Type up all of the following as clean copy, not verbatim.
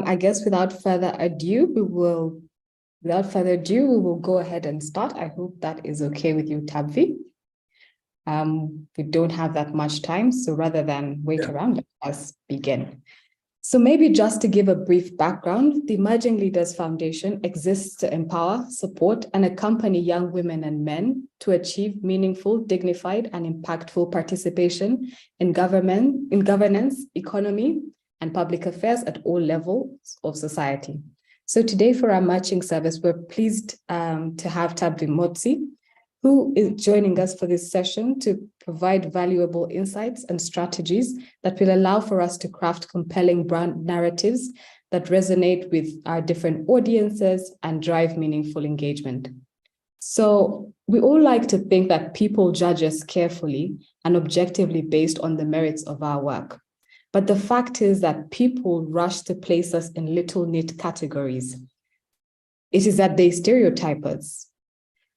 I guess without further ado, we will go ahead and start. I hope that is okay with you, Tabvi. We don't have that much time, so rather than wait around, let us begin. So maybe just to give a brief background, the Emerging Leaders Foundation exists to empower, support, and accompany young women and men to achieve meaningful, dignified, and impactful participation in governance, economy, and public affairs at all levels of society. So today for our matching service, we're pleased to have Tabvi Motsi, who is joining us for this session to provide valuable insights and strategies that will allow for us to craft compelling brand narratives that resonate with our different audiences and drive meaningful engagement. So we all like to think that people judge us carefully and objectively based on the merits of our work. But the fact is that people rush to place us in little neat categories. It is that they stereotype us.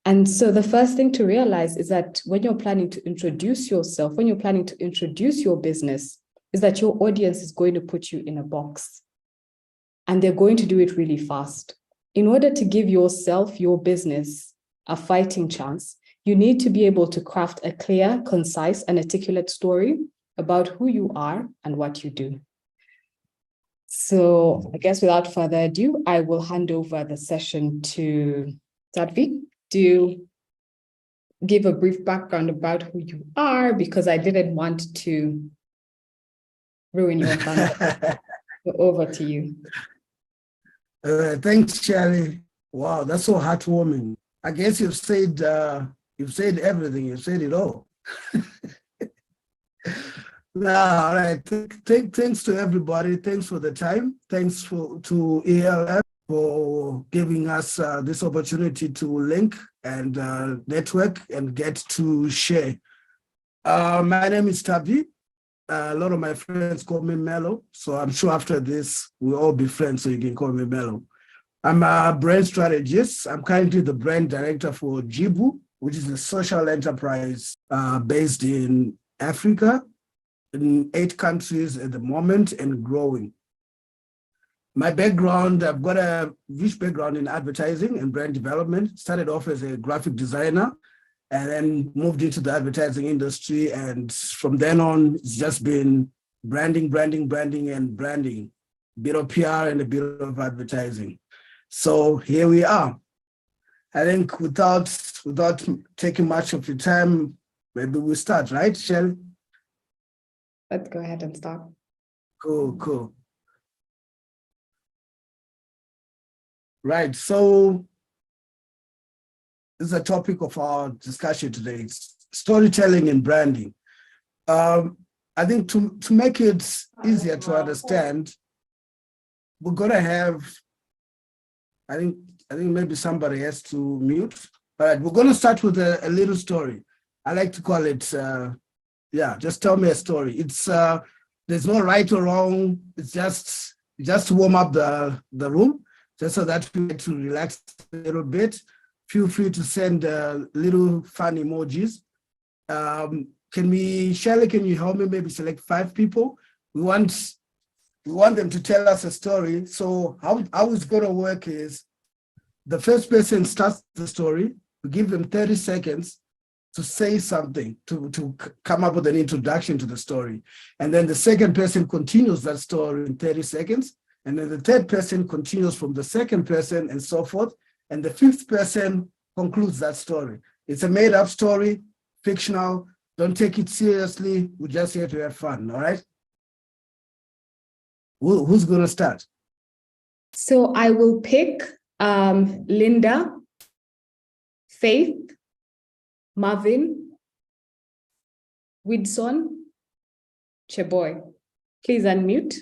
And so the first thing to realize is that when you're planning to introduce yourself, when you're planning to introduce your business, is that your audience is going to put you in a box. And they're going to do it really fast. In order to give yourself, your business, a fighting chance, you need to be able to craft a clear, concise, and articulate story about who you are and what you do. So I guess without further ado, I will hand over the session to Tabvi to give a brief background about who you are, because I didn't want to ruin your thunder. So over to you. Thanks, Shelley. Wow, that's so heartwarming. I guess you've said everything. You've said it all. All right. Thanks to everybody. Thanks for the time. Thanks to ELF for giving us this opportunity to link and network and get to share. My name is Tabvi. A lot of my friends call me Mello, so I'm sure after this we'll all be friends, so you can call me Mello. I'm a brand strategist. I'm currently the brand director for Jibu, which is a social enterprise based in Africa, in 8 countries at the moment and growing. My background, I've got a rich background in advertising and brand development. Started off as a graphic designer and then moved into the advertising industry. And from then on, it's just been branding, and branding, a bit of PR and a bit of advertising. So here we are. I think without taking much of your time, maybe we start, right, Shelley? Let's go ahead and start. Cool. Right, so this is a topic of our discussion today. It's storytelling and branding. I think to make it easier to understand, we're gonna have, I think maybe somebody has to mute. All right, we're gonna start with a little story. I like to call it, just tell me a story. It's there's no right or wrong. It's just to warm up the room, just so that we get to relax a little bit. Feel free to send little fun emojis. Shelley, can you help me maybe select 5 people? We want them to tell us a story. So how it's gonna work is the first person starts the story. We give them 30 seconds to say something, to come up with an introduction to the story. And then the second person continues that story in 30 seconds. And then the third person continues from the second person and so forth. And the 5th person concludes that story. It's a made up story, fictional. Don't take it seriously. We're just here to have fun, all right? Who's gonna start? So I will pick Linda, Faith, Marvin, Widson, Cheboy. Please unmute.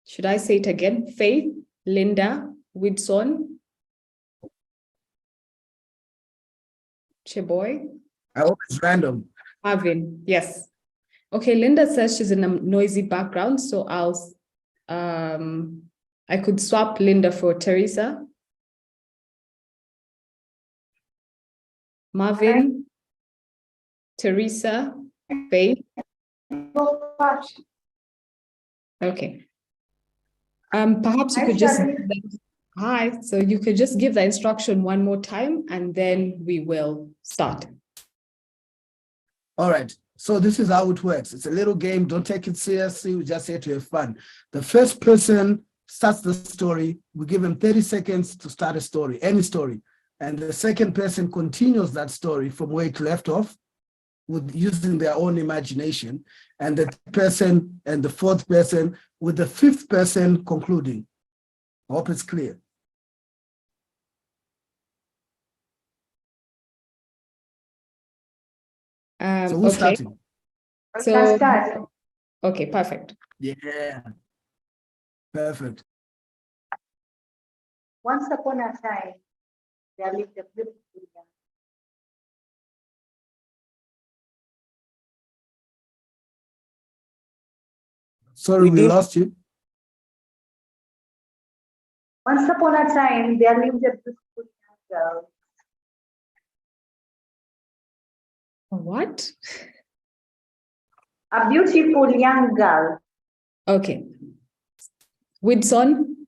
Should I say it again? Faith, Linda, Widson, Cheboy. I hope it's random. Marvin, yes. Okay, Linda says she's in a noisy background, so I could swap Linda for Teresa. Marvin, Teresa, Faith. Okay. Perhaps you Hi, could just Shirley. give that- Hi, so you could just give the instruction one more time and then we will start. All right. So this is how it works. It's a little game. Don't take it seriously. We just here to have fun. The first person starts the story. We give him 30 seconds to start a story, any story. And the second person continues that story from where it left off with using their own imagination. And the third person and the fourth person with the fifth person concluding. I hope it's clear. So who's Okay, starting? so, Start. okay, perfect. Yeah. Perfect. Once upon a time, there lived a beautiful young. Sorry, we did- lost you. Once upon a time, there lived a beautiful young girl. What? A beautiful young girl. Okay. Whitson,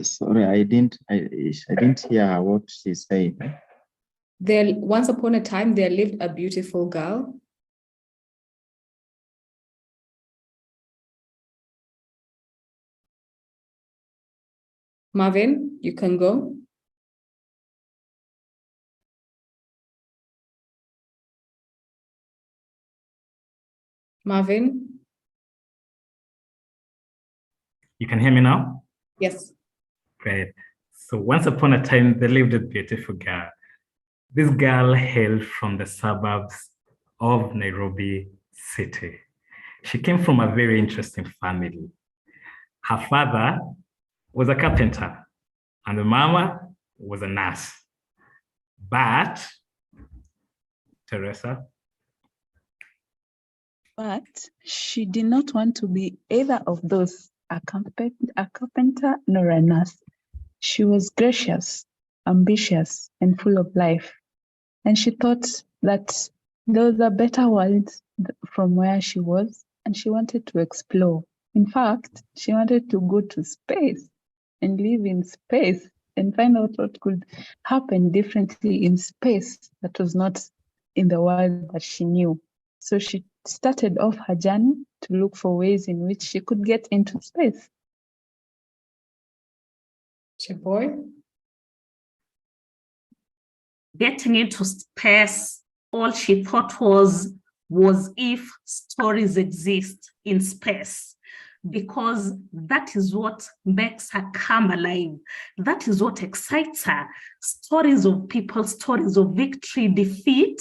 Sorry, I didn't hear what she said. once upon a time, there lived a beautiful girl. Marvin, you can go. Marvin, You can hear me now? yes. Great. So once upon a time, there lived a beautiful girl. This girl hailed from the suburbs of Nairobi city. She came from a very interesting family. Her father was a carpenter and the mama was a nurse. But, Teresa, But she did not want to be either of those, a carpenter nor a nurse. She was gracious, ambitious, and full of life. And she thought that there was a better world from where she was, and she wanted to explore. In fact, she wanted to go to space and live in space and find out what could happen differently in space that was not in the world that she knew. So she started off her journey to look for ways in which she could get into space. Chaboy, Getting into space, all she thought was if stories exist in space, because that is what makes her come alive. That is what excites her. Stories of people, stories of victory, defeat,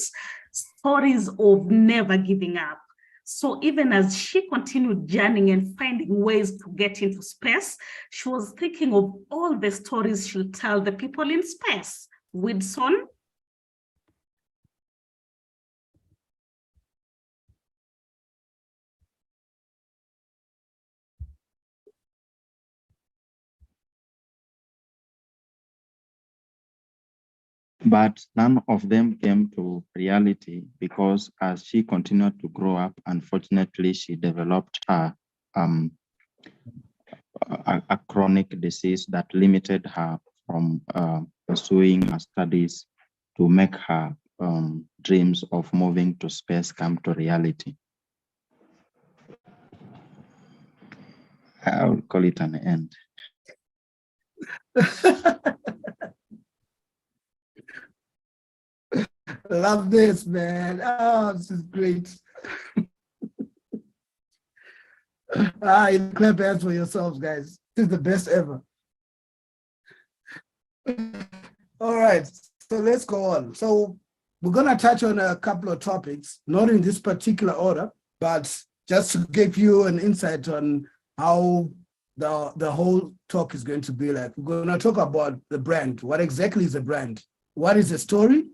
stories of never giving up. So even as she continued journeying and finding ways to get into space, she was thinking of all the stories she'll tell the people in space. Whitson? But none of them came to reality because as she continued to grow up, unfortunately, she developed a chronic disease that limited her from pursuing her studies to make her dreams of moving to space come to reality. I would call it an end. Love this, man. Oh, this is great. You clap hands for yourselves, guys. This is the best ever. All right, so let's go on. So we're going to touch on a couple of topics, not in this particular order, but just to give you an insight on how the whole talk is going to be like. We're going to talk about the brand. What exactly is a brand? What is a story?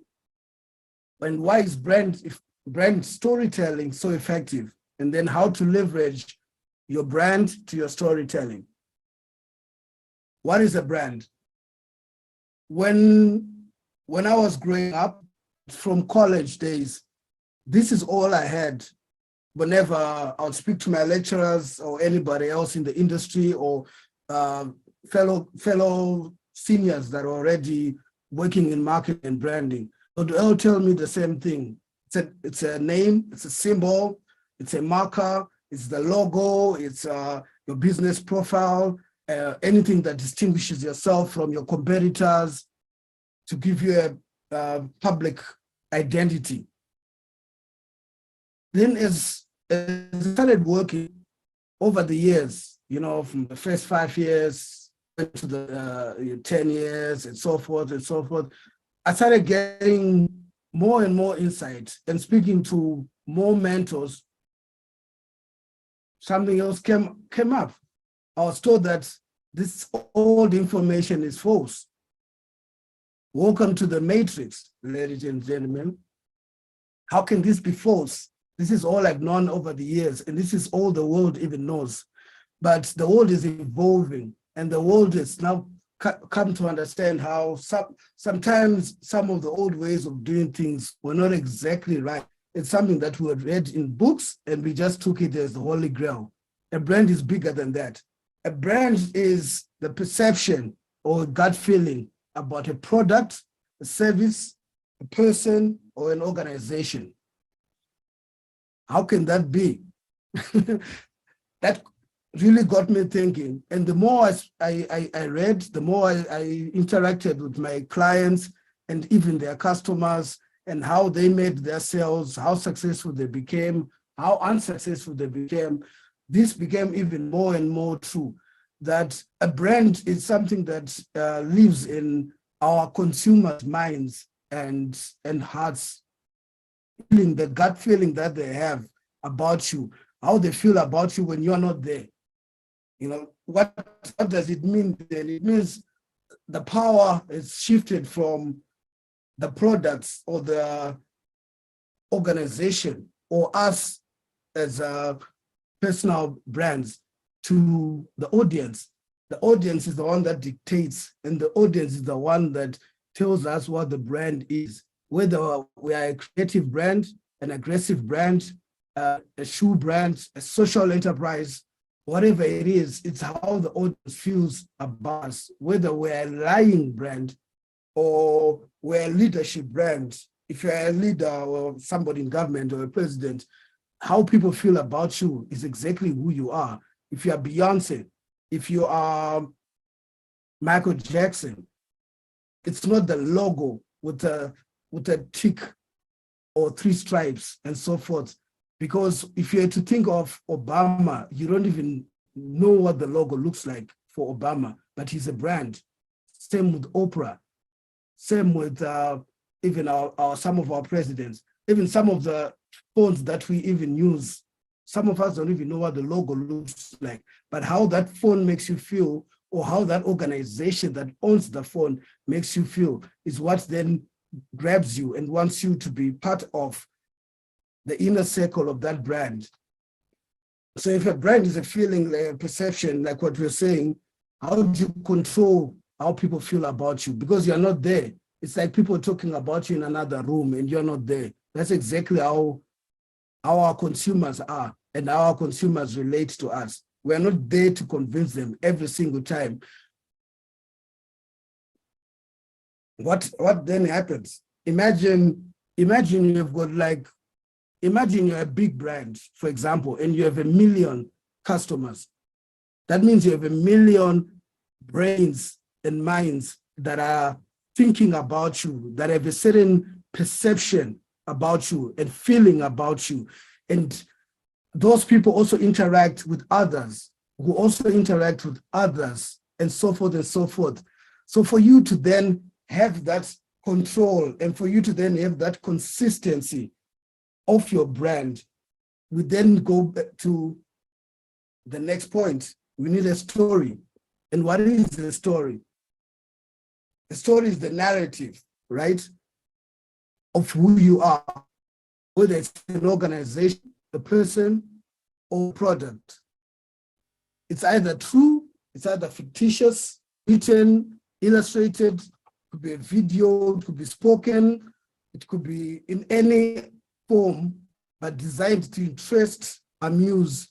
And why is brand storytelling so effective? And then how to leverage your brand to your storytelling. What is a brand? When I was growing up, from college days, this is all I had whenever I would speak to my lecturers or anybody else in the industry or fellow seniors that are already working in marketing and branding, they all tell me the same thing. It's a name, it's a symbol, it's a marker, it's the logo, it's your business profile, anything that distinguishes yourself from your competitors to give you a public identity. Then as I started working over the years, you know, from the first 5 years to the 10 years and so forth, I started getting more and more insight and speaking to more mentors. Something else came up. I was told that this old information is false. Welcome to the matrix, ladies and gentlemen. How can this be false? This is all I've known over the years, and this is all the world even knows. But the world is evolving, and the world is now come to understand how sometimes some of the old ways of doing things were not exactly right. It's something that we had read in books, and we just took it as the Holy Grail. A brand is bigger than that. A brand is the perception or gut feeling about a product, a service, a person, or an organization. How can that be? That really got me thinking. And the more I read, the more I interacted with my clients and even their customers and how they made their sales, how successful they became, how unsuccessful they became. This became even more and more true, that a brand is something that lives in our consumers' minds and hearts, feeling the gut feeling that they have about you, how they feel about you when you're not there. You know, what does it mean then? It means the power is shifted from the products or the organization or us as personal brands to the audience. The audience is the one that dictates, and the audience is the one that tells us what the brand is. Whether we are a creative brand, an aggressive brand, a shoe brand, a social enterprise, whatever it is, it's how the audience feels about us. Whether we're a lying brand or we're a leadership brand. If you're a leader or somebody in government or a president, how people feel about you is exactly who you are. If you are Beyonce, if you are Michael Jackson, it's not the logo with a tick or 3 stripes and so forth. Because if you had to think of Obama, you don't even know what the logo looks like for Obama, but he's a brand. Same with Oprah. Same with even some of our presidents. Even some of the phones that we even use, some of us don't even know what the logo looks like, but how that phone makes you feel or how that organization that owns the phone makes you feel is what then grabs you and wants you to be part of the inner circle of that brand. So if a brand is a feeling, like a perception, like what we're saying, how do you control how people feel about you? Because you're not there. It's like people talking about you in another room and you're not there. That's exactly how our consumers are and how our consumers relate to us. We're not there to convince them every single time. What then happens? Imagine you've got imagine you're a big brand, for example, and you have 1 million customers. That means you have 1 million brains and minds that are thinking about you, that have a certain perception about you and feeling about you. And those people also interact with others, who also interact with others, and so forth and so forth. So for you to then have that control and for you to then have that consistency of your brand, we then go back to the next point. We need a story. And what is the story? The story is the narrative, right, of who you are, whether it's an organization, a person, or product. It's either true, it's either fictitious, written, illustrated, could be a video, it could be spoken, it could be in any form, but designed to interest, amuse,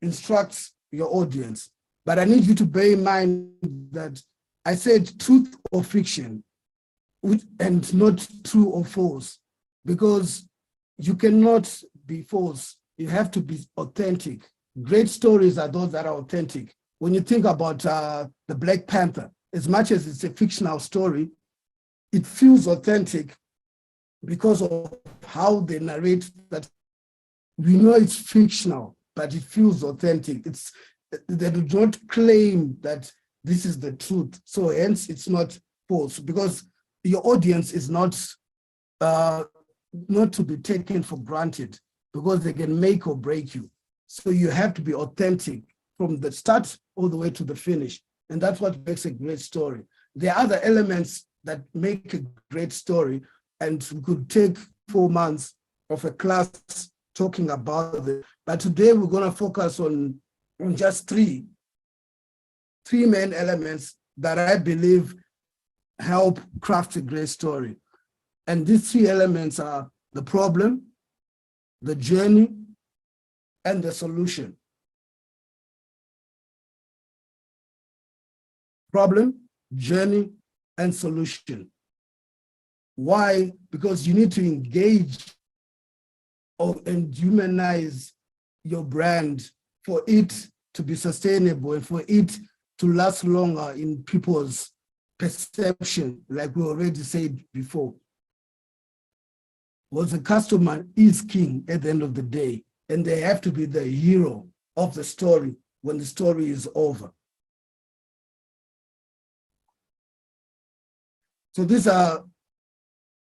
instruct your audience. But I need you to bear in mind that I said truth or fiction, and not true or false, because you cannot be false. You have to be authentic. Great stories are those that are authentic. When you think about the Black Panther, as much as it's a fictional story, it feels authentic because of how they narrate that. We know it's fictional, but it feels authentic. They do not claim that this is the truth. So hence it's not false, because your audience is not to be taken for granted, because they can make or break you. So you have to be authentic from the start all the way to the finish. And that's what makes a great story. There are other elements that make a great story, and we could take 4 months of a class talking about it. But today we're going to focus on just three main elements that I believe help craft a great story. And these 3 elements are the problem, the journey, and the solution. Problem, journey, and solution. Why? Because you need to engage and humanize your brand for it to be sustainable and for it to last longer in people's perception, like we already said before. Because the customer is king at the end of the day, and they have to be the hero of the story when the story is over. So these are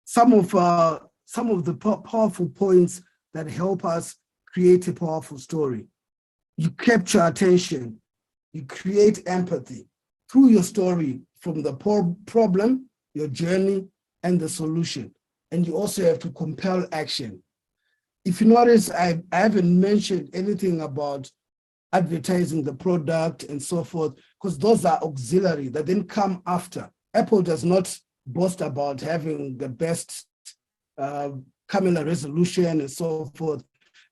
some of the powerful points that help us create a powerful story. You capture attention, you create empathy through your story, from the problem, your journey, and the solution. And you also have to compel action. If you notice, I haven't mentioned anything about advertising the product and so forth, because those are auxiliary that then come after. Apple does not boast about having the best camera resolution and so forth.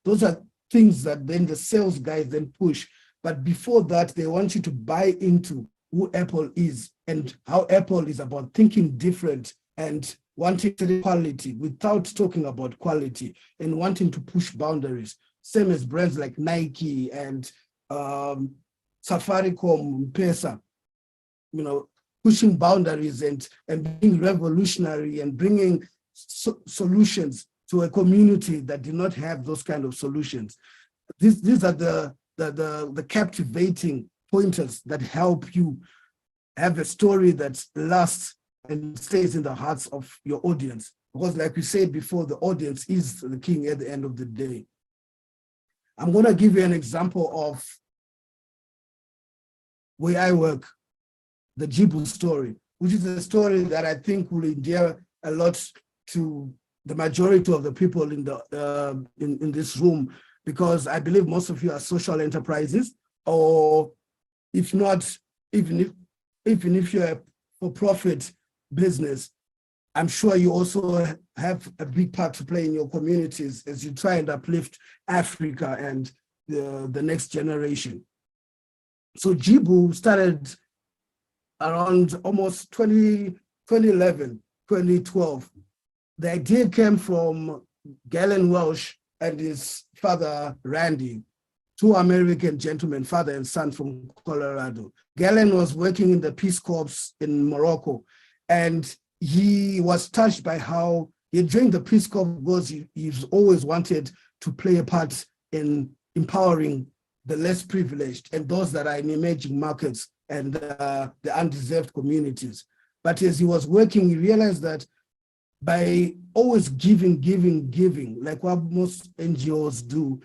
Those are things that then the sales guys then push. But before that, they want you to buy into who Apple is and how Apple is about thinking different and wanting quality without talking about quality, and wanting to push boundaries. Same as brands like Nike and Safaricom, M-Pesa, pushing boundaries and being revolutionary and bringing solutions to a community that did not have those kind of solutions. These are the captivating pointers that help you have a story that lasts and stays in the hearts of your audience. Because like we said before, the audience is the king at the end of the day. I'm going to give you an example of where I work, the Jibu story, which is a story that I think will endear a lot to the majority of the people in the in this room, because I believe most of you are social enterprises, or if not, even if you're a for-profit business, I'm sure you also have a big part to play in your communities as you try and uplift Africa and the next generation. So Jibu started around almost 2011, 2012. The idea came from Galen Welsh and his father, Randy, 2 American gentlemen, father and son from Colorado. Galen was working in the Peace Corps in Morocco, and he was touched by how he joined the Peace Corps because he's always wanted to play a part in empowering the less privileged and those that are in emerging markets and the undeserved communities. But as he was working, he realized that by always giving, like what most NGOs do,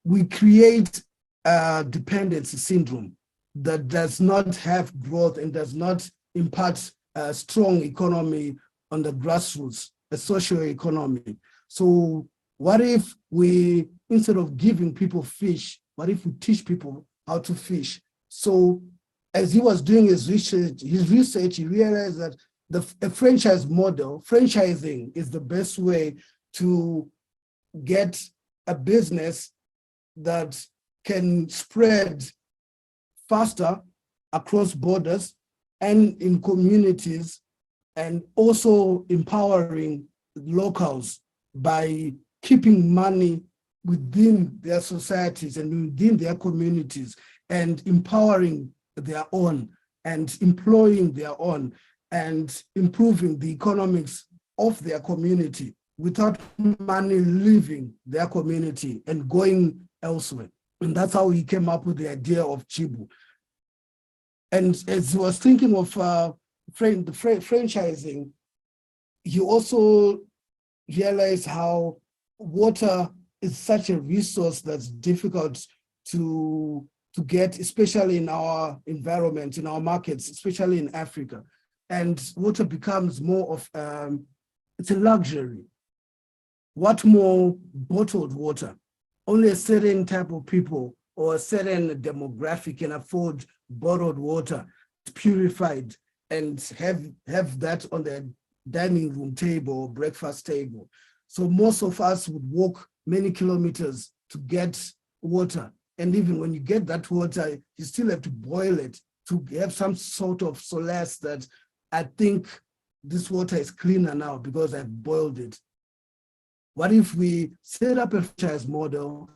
we create a dependency syndrome that does not have growth and does not impart a strong economy on the grassroots, a social economy. So what if we, instead of giving people fish, what if we teach people how to fish? So as he was doing his research, he realized that a franchise model, franchising is the best way to get a business that can spread faster across borders and in communities, and also empowering locals by keeping money within their societies and within their communities, and empowering their own and employing their own and improving the economics of their community without money leaving their community and going elsewhere. And that's how he came up with the idea of Jibu. And as he was thinking of franchising, he also realized how water is such a resource that's difficult to get, especially in our environment, in our markets, especially in Africa. And water becomes more of, it's a luxury. What more bottled water? Only a certain type of people or a certain demographic can afford bottled water, purified, and have that on their dining room table or breakfast table. So most of us would walk many kilometers to get water. And even when you get that water, you still have to boil it to have some sort of solace that I think this water is cleaner now because I've boiled it. What if we set up a franchise model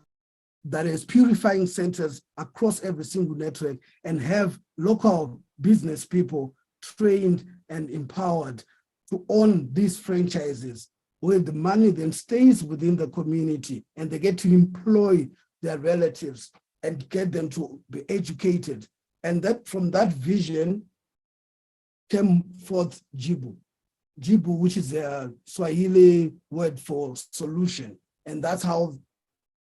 that is purifying centers across every single network and have local business people trained and empowered to own these franchises, where the money then stays within the community and they get to employ their relatives and get them to be educated. And that from that vision came forth Jibu. Jibu, which is a Swahili word for solution. And that's how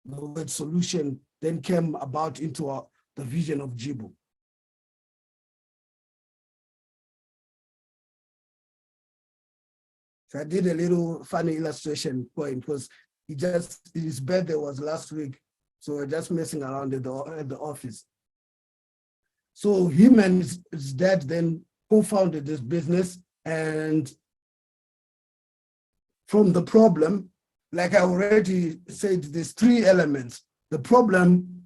the word solution then came about into the vision of Jibu. So I did a little funny illustration for him because his birthday was last week. So we're just messing around at the office. So him and his dad then co-founded this business, and from the problem, like I already said, there's three elements. The problem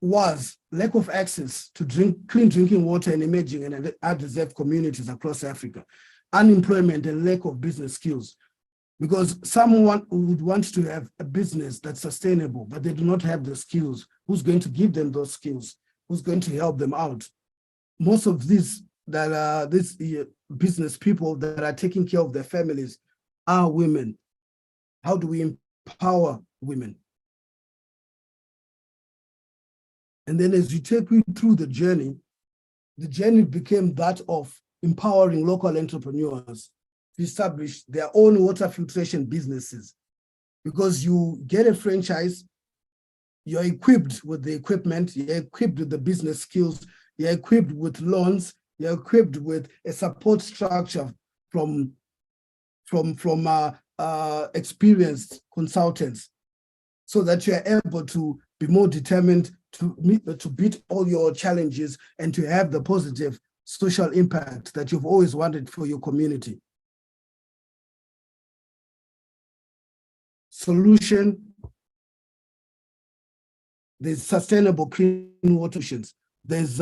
was lack of access to clean drinking water in emerging and underserved communities across Africa, unemployment and lack of business skills. Because someone would want to have a business that's sustainable, but they do not have the skills. Who's going to give them those skills? Who's going to help them out? Most of these business people that are taking care of their families are women. How do we empower women? And then as you take me through the journey became that of empowering local entrepreneurs to establish their own water filtration businesses. Because you get a franchise, you're equipped with the equipment, you're equipped with the business skills, you're equipped with loans, you're equipped with a support structure from experienced consultants, so that you're able to be more determined to beat all your challenges and to have the positive social impact that you've always wanted for your community. Solution, there's sustainable clean water solutions. There's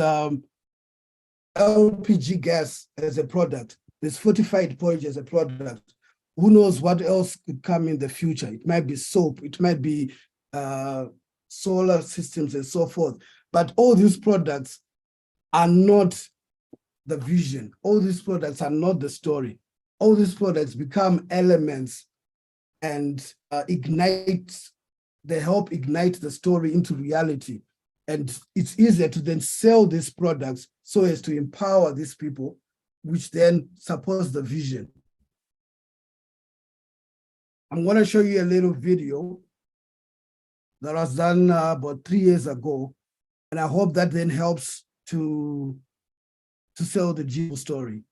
LPG gas as a product. There's fortified porridge as a product. Who knows what else could come in the future? It might be soap, it might be solar systems and so forth. But all these products are not the vision. All these products are not the story. All these products become elements and they help ignite the story into reality. And it's easier to then sell these products so as to empower these people, which then supports the vision. I'm going to show you a little video that was done about 3 years ago. And I hope that then helps to sell the Jibu story.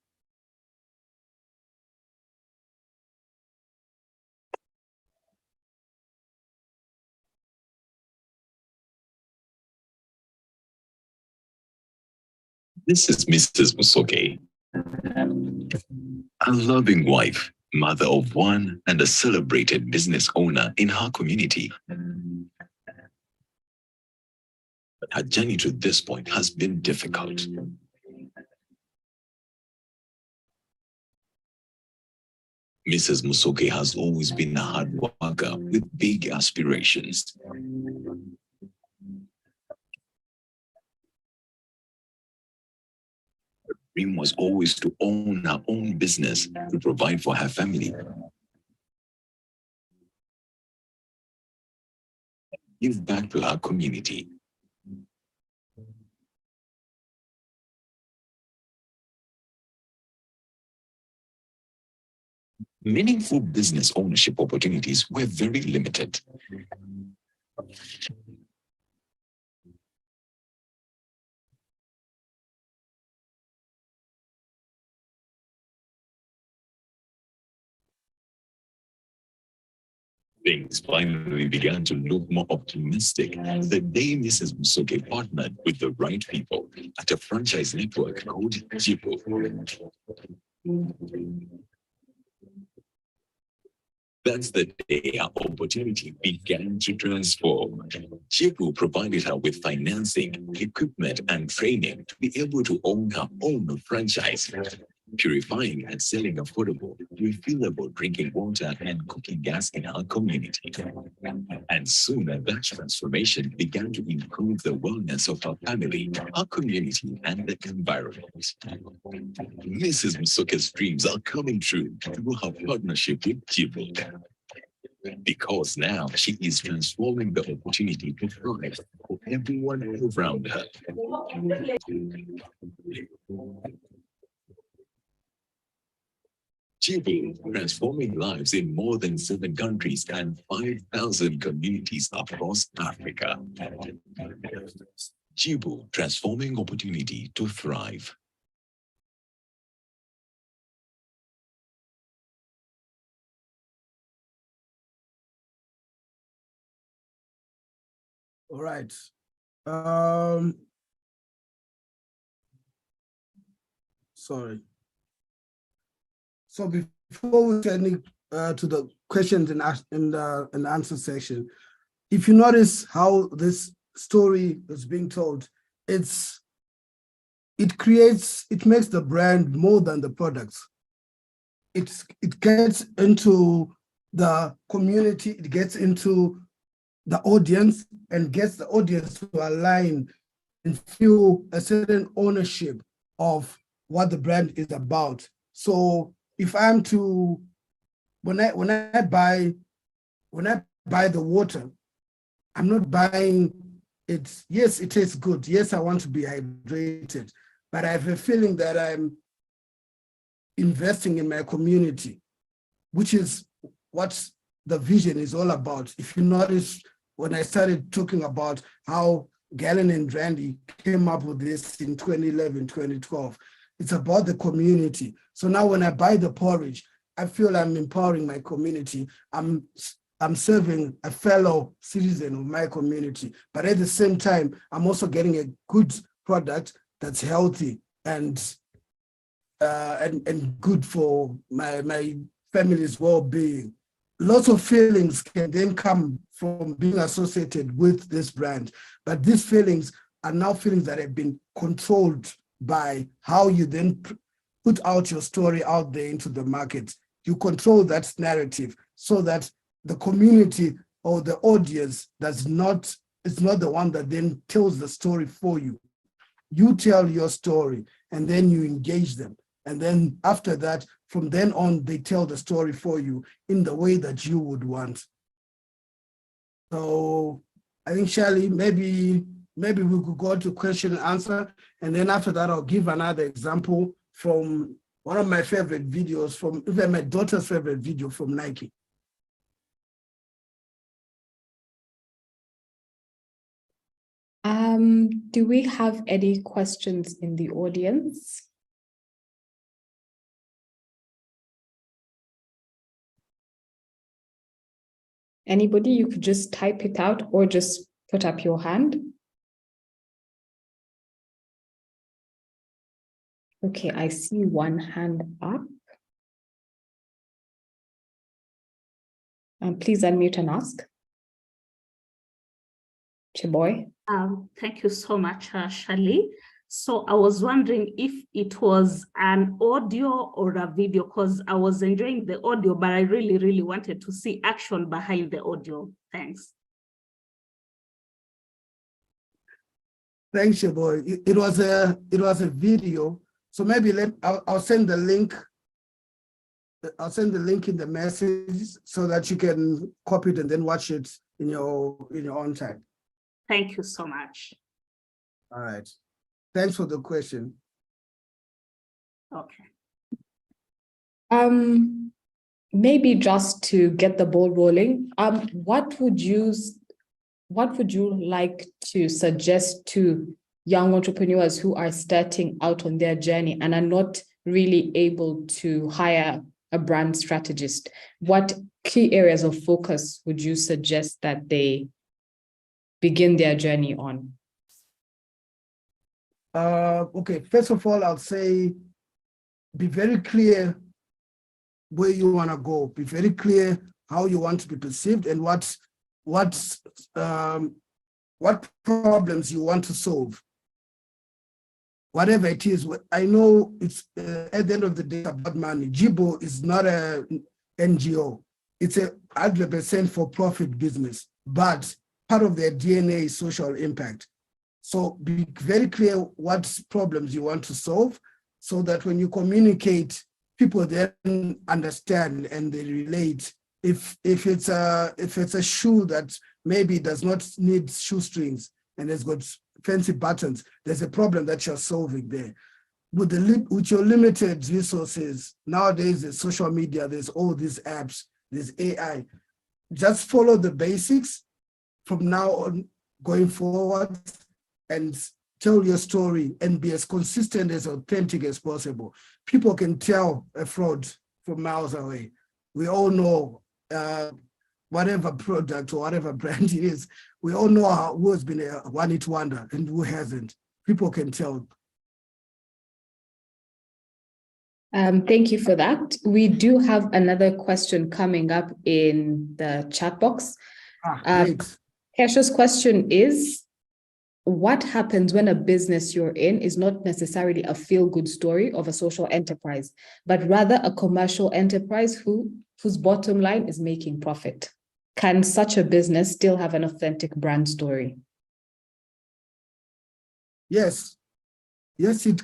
This is Mrs. Musoke, a loving wife mother of one and a celebrated business owner in her community. But her journey to this point has been difficult. Mrs. Musoke has always been a hard worker with big aspirations. Her dream was always to own her own business to provide for her family. Give back to her community. Meaningful business ownership opportunities were very limited. Things finally began to look more optimistic the day Mrs. Musoke partnered with the right people at a franchise network called Jipo. That's the day our opportunity began to transform. Jipo provided her with financing, equipment, and training to be able to own her own franchise, purifying and selling affordable, refillable drinking water and cooking gas in our community. And soon that transformation began to improve the wellness of our family, our community, and the environment. Mrs. Musoke's dreams are coming true through her partnership with Jipo. Because now she is transforming the opportunity to thrive for everyone around her. Jipo, transforming lives in more than 7 countries and 5,000 communities across Africa. Jipo, transforming opportunity to thrive. All right. Sorry. So before we turn to the questions and answer section, if you notice how this story is being told, it makes the brand more than the products. It gets into the community, it gets into the audience and gets the audience to align and feel a certain ownership of what the brand is about. So if I'm to, when I buy the water, I'm not buying it. Yes, it tastes good. Yes, I want to be hydrated, but I have a feeling that I'm investing in my community, which is what the vision is all about. If you notice, when I started talking about how Galen and Randy came up with this in 2011, 2012, it's about the community. So now when I buy the porridge, I feel I'm empowering my community. I'm serving a fellow citizen of my community, but at the same time, I'm also getting a good product that's healthy and good for my family's well-being. Lots of feelings can then come from being associated with this brand, but these feelings are now feelings that have been controlled by how you then put out your story out there into the market. You control that narrative so that the community or the audience is not the one that then tells the story for you. You tell your story and then you engage them. And then after that, from then on, they tell the story for you in the way that you would want. So I think, Shirley, maybe we could go to question and answer. And then after that, I'll give another example from one of my favorite videos, from even my daughter's favorite video from Nike. Do we have any questions in the audience? Anybody, you could just type it out or just put up your hand. Okay, I see one hand up. Please unmute and ask. Chiboy. Thank you so much, Shali. So I was wondering if it was an audio or a video, because I was enjoying the audio, but I really, really wanted to see action behind the audio. Thanks. Thanks, Chiboy. It was a video. So maybe I'll send the link. I'll send the link in the message so that you can copy it and then watch it in your own time. Thank you so much. All right. Thanks for the question. Okay. Maybe just to get the ball rolling, what would you like to suggest to young entrepreneurs who are starting out on their journey and are not really able to hire a brand strategist? What key areas of focus would you suggest that they begin their journey on? Okay, first of all, I'll say be very clear where you want to go. Be very clear how you want to be perceived and what problems you want to solve. Whatever it is, I know it's at the end of the day about money. Jibo is not a NGO. It's a 100% for-profit business, but part of their DNA is social impact. So be very clear what problems you want to solve so that when you communicate, people then understand and they relate. If it's a shoe that maybe does not need shoestrings and it's got fancy buttons, there's a problem that you're solving there. With your limited resources, nowadays there's social media, there's all these apps, there's AI. Just follow the basics from now on going forward and tell your story and be as consistent, as authentic as possible. People can tell a fraud from miles away. We all know whatever product or whatever brand it is, we all know who has been a one-hit wonder and who hasn't. People can tell. Thank you for that. We do have another question coming up in the chat box. Great. Kesha's question is, what happens when a business you're in is not necessarily a feel-good story of a social enterprise, but rather a commercial enterprise whose bottom line is making profit? Can such a business still have an authentic brand story? Yes. Yes, it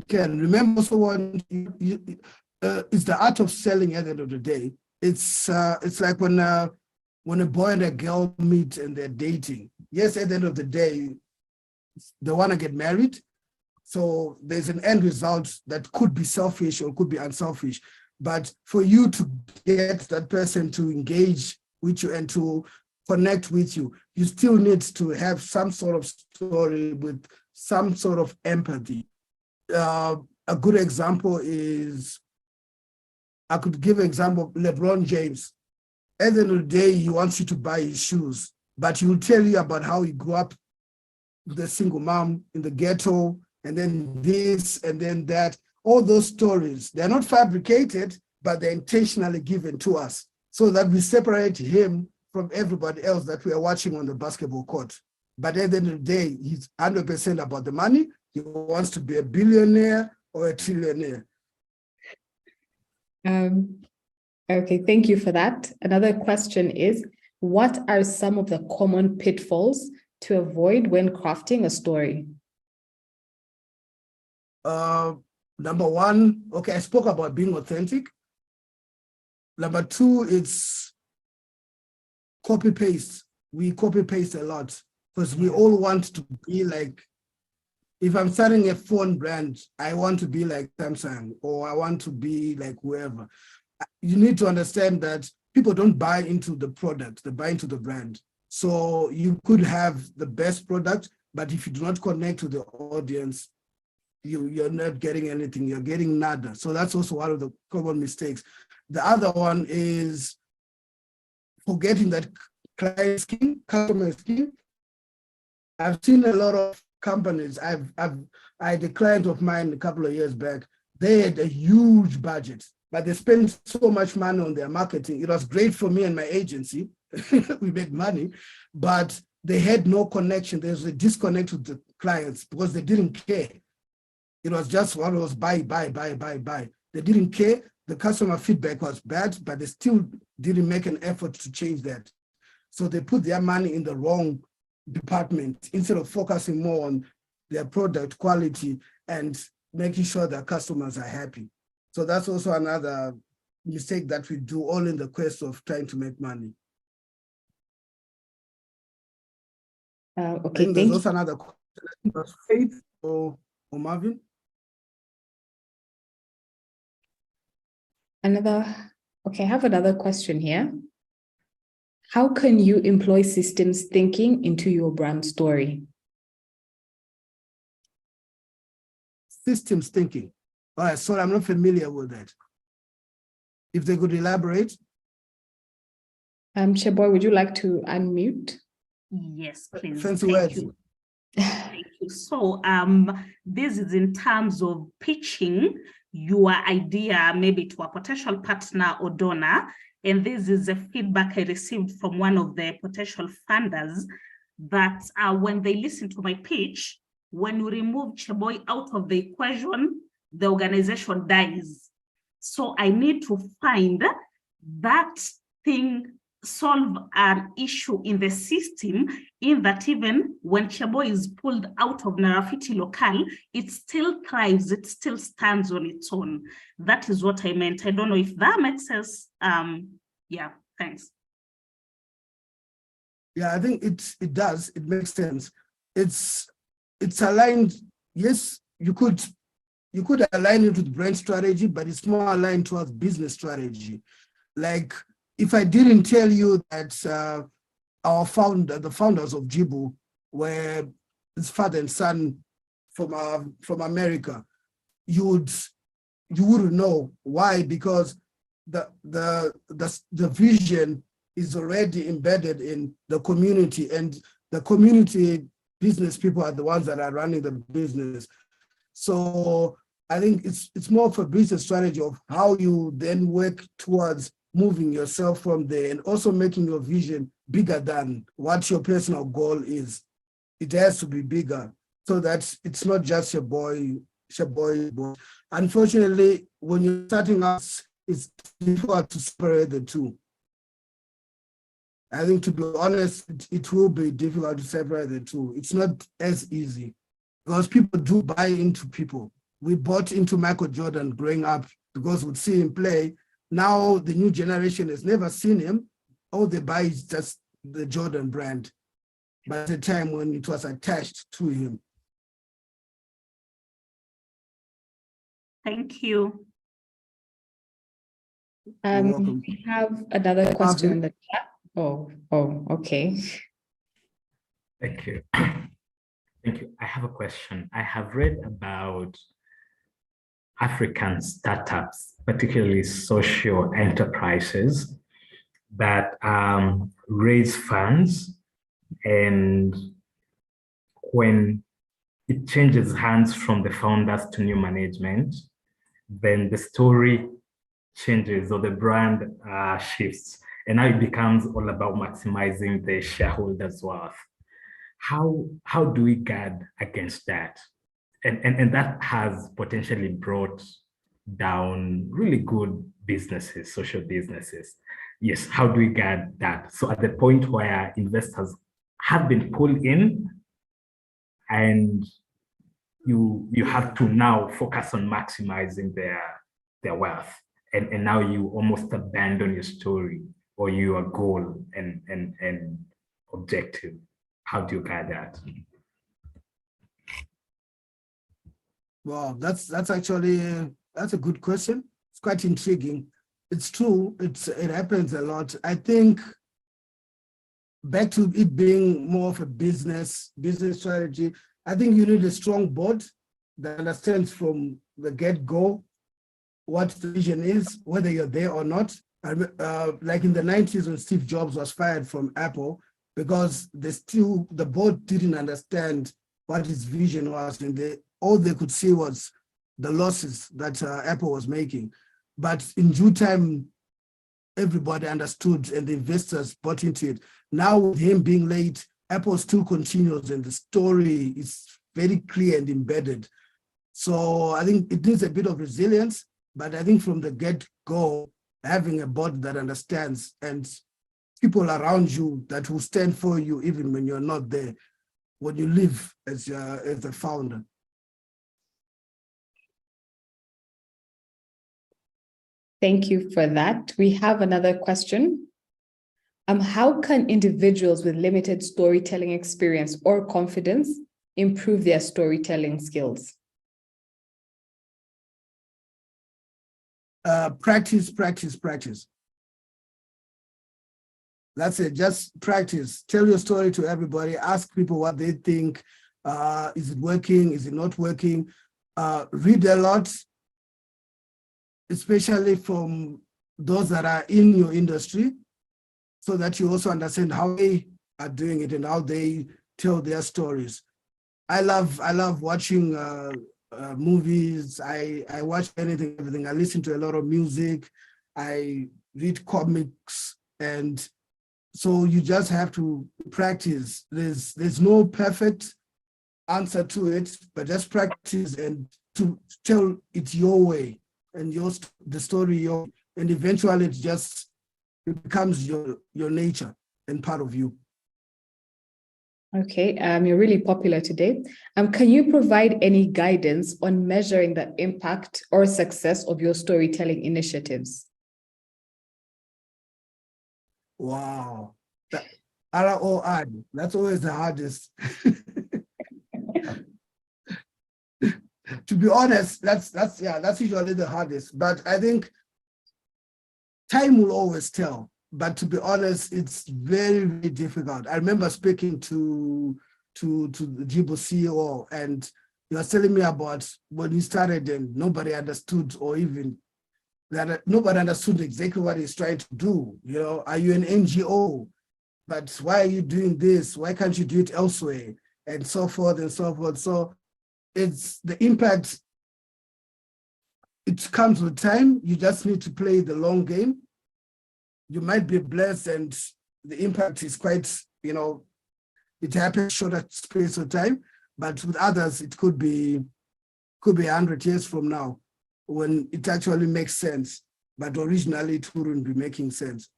can. Remember, so when it's the art of selling at the end of the day. It's like when a boy and a girl meet and they're dating. Yes, at the end of the day, they want to get married. So there's an end result that could be selfish or could be unselfish. But for you to get that person to engage with you and to connect with you, you still need to have some sort of story with some sort of empathy. A good example is, I could give an example of LeBron James. At the end of the day, he wants you to buy his shoes, but he will tell you about how he grew up with a single mom in the ghetto, and then this and then that. All those stories, they're not fabricated, but they're intentionally given to us so that we separate him from everybody else that we are watching on the basketball court. But at the end of the day, he's 100% about the money. He wants to be a billionaire or a trillionaire. Okay, thank you for that. Another question is, what are some of the common pitfalls to avoid when crafting a story? Number one, okay, I spoke about being authentic. Number two, it's copy paste. We copy paste a lot because we all want to be like, if I'm starting a phone brand, I want to be like Samsung or I want to be like whoever. You need to understand that people don't buy into the product, they buy into the brand. So you could have the best product, but if you do not connect to the audience, you're not getting anything, you're getting nada. So that's also one of the common mistakes. The other one is forgetting that client scheme, customer scheme. I've seen a lot of companies. I had a client of mine a couple of years back. They had a huge budget. but they spend so much money on their marketing. It was great for me and my agency. We made money, but they had no connection. There's a disconnect with the clients because they didn't care. It was just one was buy. They didn't care. The customer feedback was bad, but they still didn't make an effort to change that. So they put their money in the wrong department instead of focusing more on their product quality and making sure their customers are happy. So that's also another mistake that we do, all in the quest of trying to make money. Okay, There's thank you. also another question. I think it was Faith or Marvin. Okay, I have another question here. How can you employ systems thinking into your brand story? Systems thinking. All right, sorry, I'm not familiar with that. If they could elaborate. Cheboy, would you like to unmute? Yes, please. Fancy Thank words. you. Thank you. So this is in terms of pitching your idea maybe to a potential partner or donor. And this is a feedback I received from one of the potential funders that when they listen to my pitch, when you remove Cheboy out of the equation, the organization dies. So I need to find that thing, solve an issue in the system, in that even when Cheboy is pulled out of Narafiti Local, it still thrives, it still stands on its own. That is what I meant. I don't know if that makes sense. Yeah, thanks. Yeah, I think it does. It makes sense. It's aligned. Yes, you could align it with brand strategy, but it's more aligned towards business strategy. Like if I didn't tell you that the founders of Jibu were his father and son from America, you wouldn't know why, because the vision is already embedded in the community, and the community business people are the ones that are running the business. So I think it's more of a business strategy of how you then work towards moving yourself from there and also making your vision bigger than what your personal goal is. It has to be bigger so that it's not just your boy. Unfortunately, when you're starting out, it's difficult to separate the two. I think, to be honest, it will be difficult to separate the two. It's not as easy because people do buy into people. We bought into Michael Jordan growing up because we'd see him play. Now the new generation has never seen him. All they buy is just the Jordan brand, but at the time when it was attached to him. Thank you. welcome. We have another question in the chat. Oh, okay. Thank you. Thank you. I have a question. I have read about African startups, particularly social enterprises, that raise funds, and when it changes hands from the founders to new management, then the story changes or the brand shifts, and now it becomes all about maximizing the shareholders' worth. How do we guard against that? And that has potentially brought down really good businesses, social businesses. Yes, how do we guard that? So at the point where investors have been pulled in and you have to now focus on maximizing their wealth, and now you almost abandon your story or your goal and objective. How do you guide that? Wow, that's actually that's a good question. It's quite intriguing. It's true. It happens a lot. I think back to it being more of a business strategy. I think you need a strong board that understands from the get-go what the vision is, whether you're there or not. Like in the 90s when Steve Jobs was fired from Apple, because the board didn't understand what his vision was, and all they could see was the losses that Apple was making. but in due time, everybody understood and the investors bought into it. Now with him being late, Apple still continues and the story is very clear and embedded. So I think it needs a bit of resilience, but I think from the get-go, having a board that understands and people around you that will stand for you even when you're not there, when you live as the founder. Thank you for that. We have another question. How can individuals with limited storytelling experience or confidence improve their storytelling skills? Practice, practice, practice. That's it, just practice. Tell your story to everybody, ask people what they think. Is it working, is it not working? Read a lot, especially from those that are in your industry, so that you also understand how they are doing it and how they tell their stories. I love watching movies. I watch everything. I listen to a lot of music. I read comics, and so you just have to practice. There's no perfect answer to it, but just practice and to tell it your way and the story your, and eventually it becomes your nature and part of you. Okay, you're really popular today. Can you provide any guidance on measuring the impact or success of your storytelling initiatives? Wow. ROI, that's always the hardest. To be honest, that's usually the hardest. But I think time will always tell. But to be honest, it's very, very difficult. I remember speaking to the Jibo CEO, and he was telling me about when he started and nobody understood, or even that nobody understood exactly what he's trying to do. You know, are you an NGO? But why are you doing this? Why can't you do it elsewhere? And so forth and so forth. So it's the impact, it comes with time. You just need to play the long game. You might be blessed and the impact is quite, it happens shorter space of time, but with others, it could be 100 years from now when it actually makes sense, but originally it wouldn't be making sense.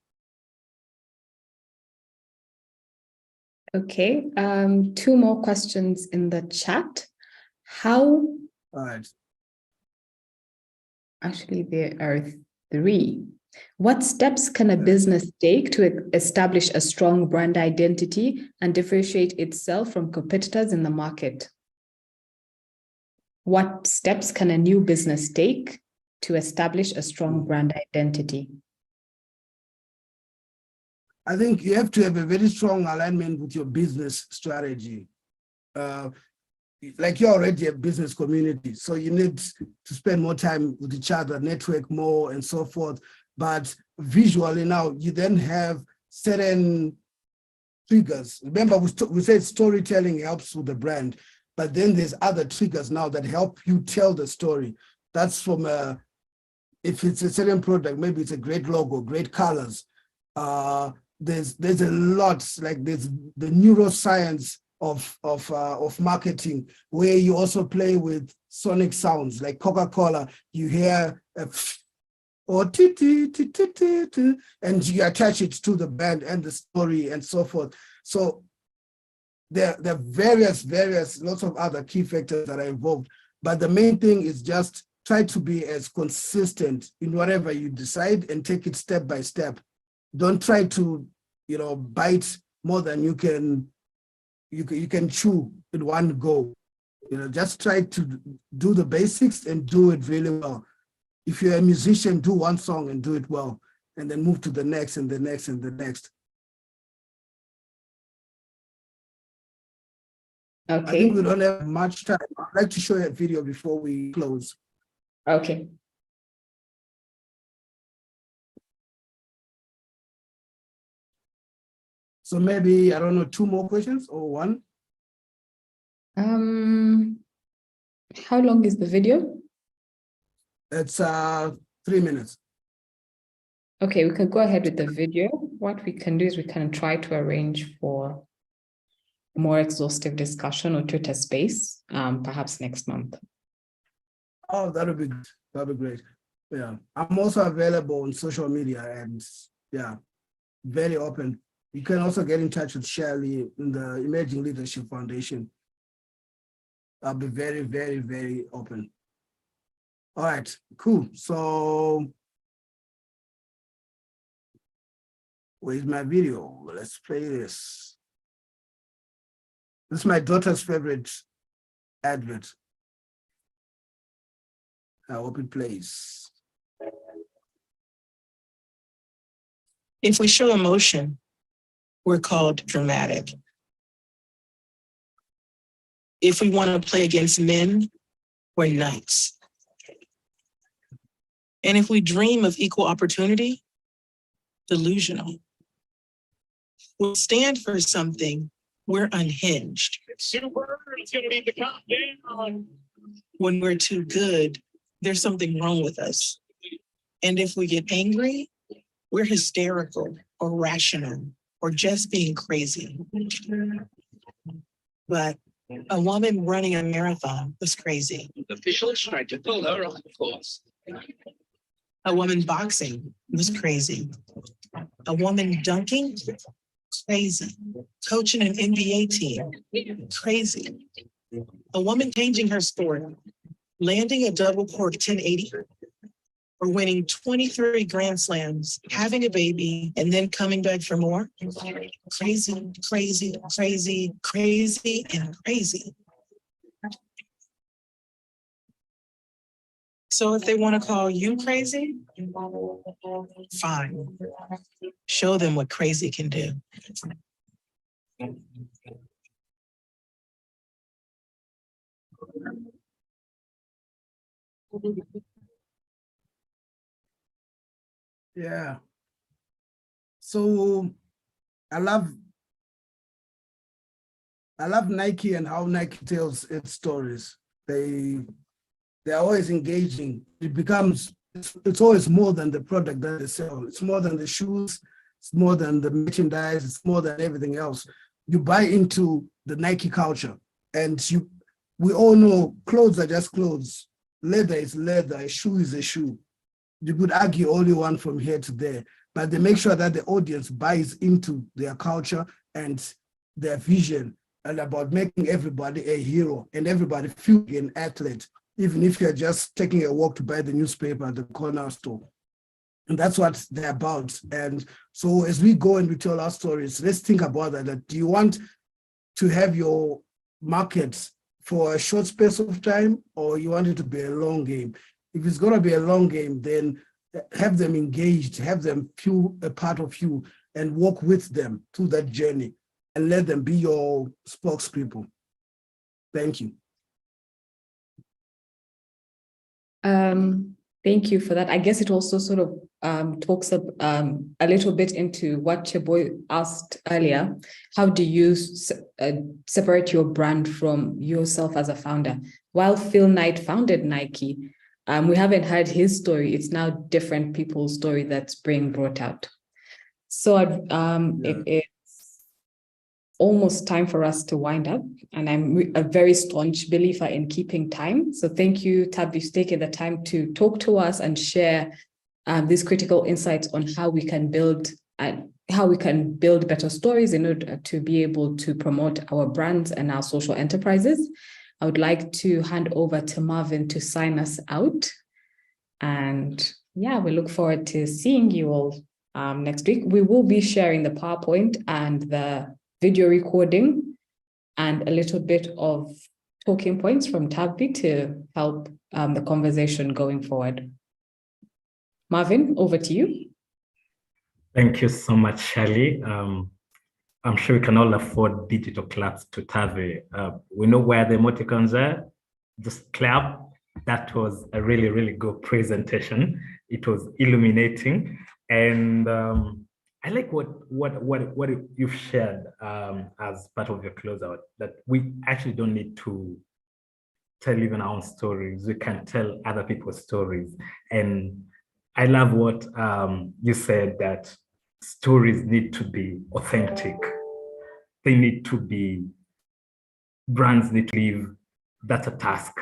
Okay, 2 more questions in the chat. All right. Actually, there are 3. What steps can a business take to establish a strong brand identity and differentiate itself from competitors in the market? What steps can a new business take to establish a strong brand identity? I think you have to have a very strong alignment with your business strategy. Like you're already a business community, so you need to spend more time with each other, network more and so forth. But visually now, you then have certain triggers. Remember, we said storytelling helps with the brand, but then there's other triggers now that help you tell the story. That's from if it's a certain product, maybe it's a great logo, great colors. There's a lot, like there's the neuroscience of marketing, where you also play with sonic sounds, like Coca-Cola. You hear or and you attach it to the brand and the story and so forth. So there are various lots of other key factors that are involved, but the main thing is just try to be as consistent in whatever you decide and take it step by step. Don't try to bite more than you can chew in one go. Just try to do the basics and do it really well. If you're a musician, do one song and do it well, and then move to the next and the next and the next. Okay. I think we don't have much time. I'd like to show you a video before we close. Okay. So maybe, I don't know, 2 more questions or 1? How long is the video? It's 3 minutes. Okay, we can go ahead with the video. What we can do is we can try to arrange for a more exhaustive discussion or Twitter space, perhaps next month. Oh, that would be good. That would be great. Yeah, I'm also available on social media and yeah, very open. You can also get in touch with Shirley in the Emerging Leadership Foundation. I'll be very, very, very open. All right, cool. So where's my video? Let's play this. This is my daughter's favorite advert. I hope it plays. If we show emotion, we're called dramatic. If we want to play against men, we're knights. And if we dream of equal opportunity, delusional. We stand for something, we're unhinged. When we're too good, there's something wrong with us. And if we get angry, we're hysterical or rational or just being crazy. But a woman running a marathon was crazy. Officials tried to pull her off course. A woman boxing was crazy. A woman dunking, crazy. Coaching an NBA team, crazy. A woman changing her sport, landing a double court 1080, or winning 23 Grand Slams, having a baby, and then coming back for more. Crazy, crazy, crazy, crazy, and crazy. So if they want to call you crazy, fine. Show them what crazy can do. Yeah. So I love Nike and how Nike tells its stories. They're always engaging. It becomes, it's always more than the product that they sell. It's more than the shoes. It's more than the merchandise. It's more than everything else. You buy into the Nike culture, and we all know clothes are just clothes. Leather is leather. A shoe is a shoe. You could argue all you want from here to there, but they make sure that the audience buys into their culture and their vision, and about making everybody a hero and everybody feel an athlete, even if you're just taking a walk to buy the newspaper at the corner store. And that's what they're about. And so as we go and we tell our stories, let's think about that. Do you want to have your markets for a short space of time, or you want it to be a long game? If it's going to be a long game, then have them engaged, have them feel a part of you, and walk with them through that journey, and let them be your spokespeople. Thank you. Thank you for that. I guess it also sort of talks a little bit into what Cheboy asked earlier. How do you separate your brand from yourself as a founder? While Phil Knight founded Nike, we haven't heard his story. It's now different people's story that's being brought out. So it's almost time for us to wind up, and I'm a very staunch believer in keeping time. So thank you, Tabby, for taking the time to talk to us and share these critical insights on how we can build better stories in order to be able to promote our brands and our social enterprises. I would like to hand over to Marvin to sign us out. And yeah, we look forward to seeing you all next week. We will be sharing the PowerPoint and the video recording and a little bit of talking points from Tabby to help the conversation going forward. Marvin, over to you. Thank you so much, Shirley. I'm sure we can all afford digital claps to Tabby. We know where the emoticons are. Just clap. That was a really, really good presentation. It was illuminating. And I like what you've shared as part of your closeout, that we actually don't need to tell even our own stories. We can tell other people's stories. And I love what you said, that stories need to be authentic. They need to be, brands need to live. That's a task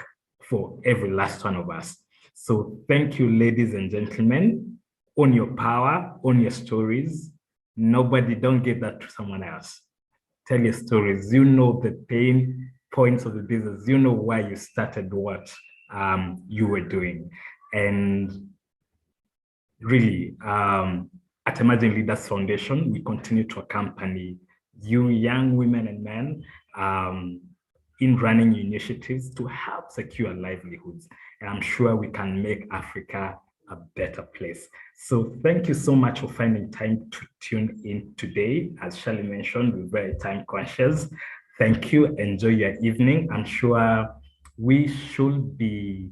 for every last one of us. So thank you, ladies and gentlemen. Own your power, own your stories. Nobody, don't give that to someone else. Tell your stories. You know the pain points of the business. You know why you started what you were doing. And really, at Emerging Leaders Foundation, we continue to accompany you, young women and men, in running initiatives to help secure livelihoods. And I'm sure we can make Africa a better place. So thank you so much for finding time to tune in today. As Shirley mentioned, we're very time conscious. Thank you. Enjoy your evening. I'm sure we should be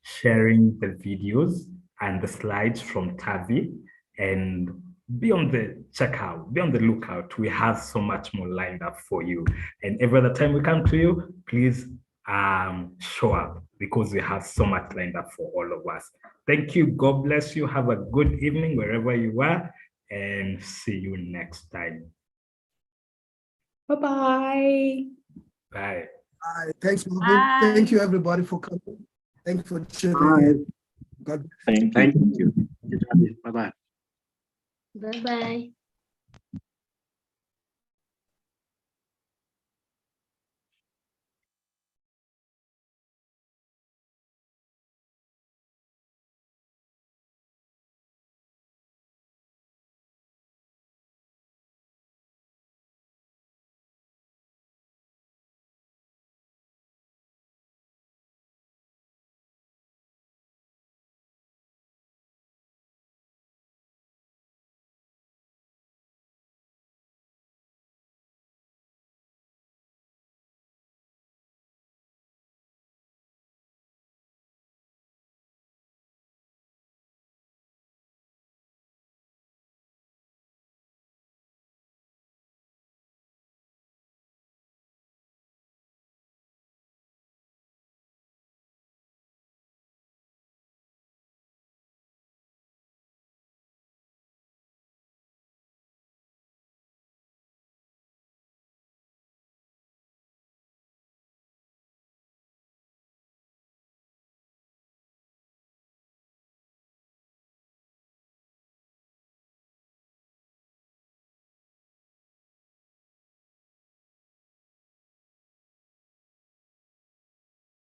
sharing the videos and the slides from Tavi, and be on the checkout, be on the lookout. We have so much more lined up for you. And every other time we come to you, please show up, because we have so much lined up for all of us. Thank you. God bless you. Have a good evening wherever you are, and see you next time. Bye-bye. Bye. Thanks, Marvin. Bye. Thank you, everybody, for coming. Thank you for tuning in. God Thank you. Thank you. Bye-bye. Bye-bye.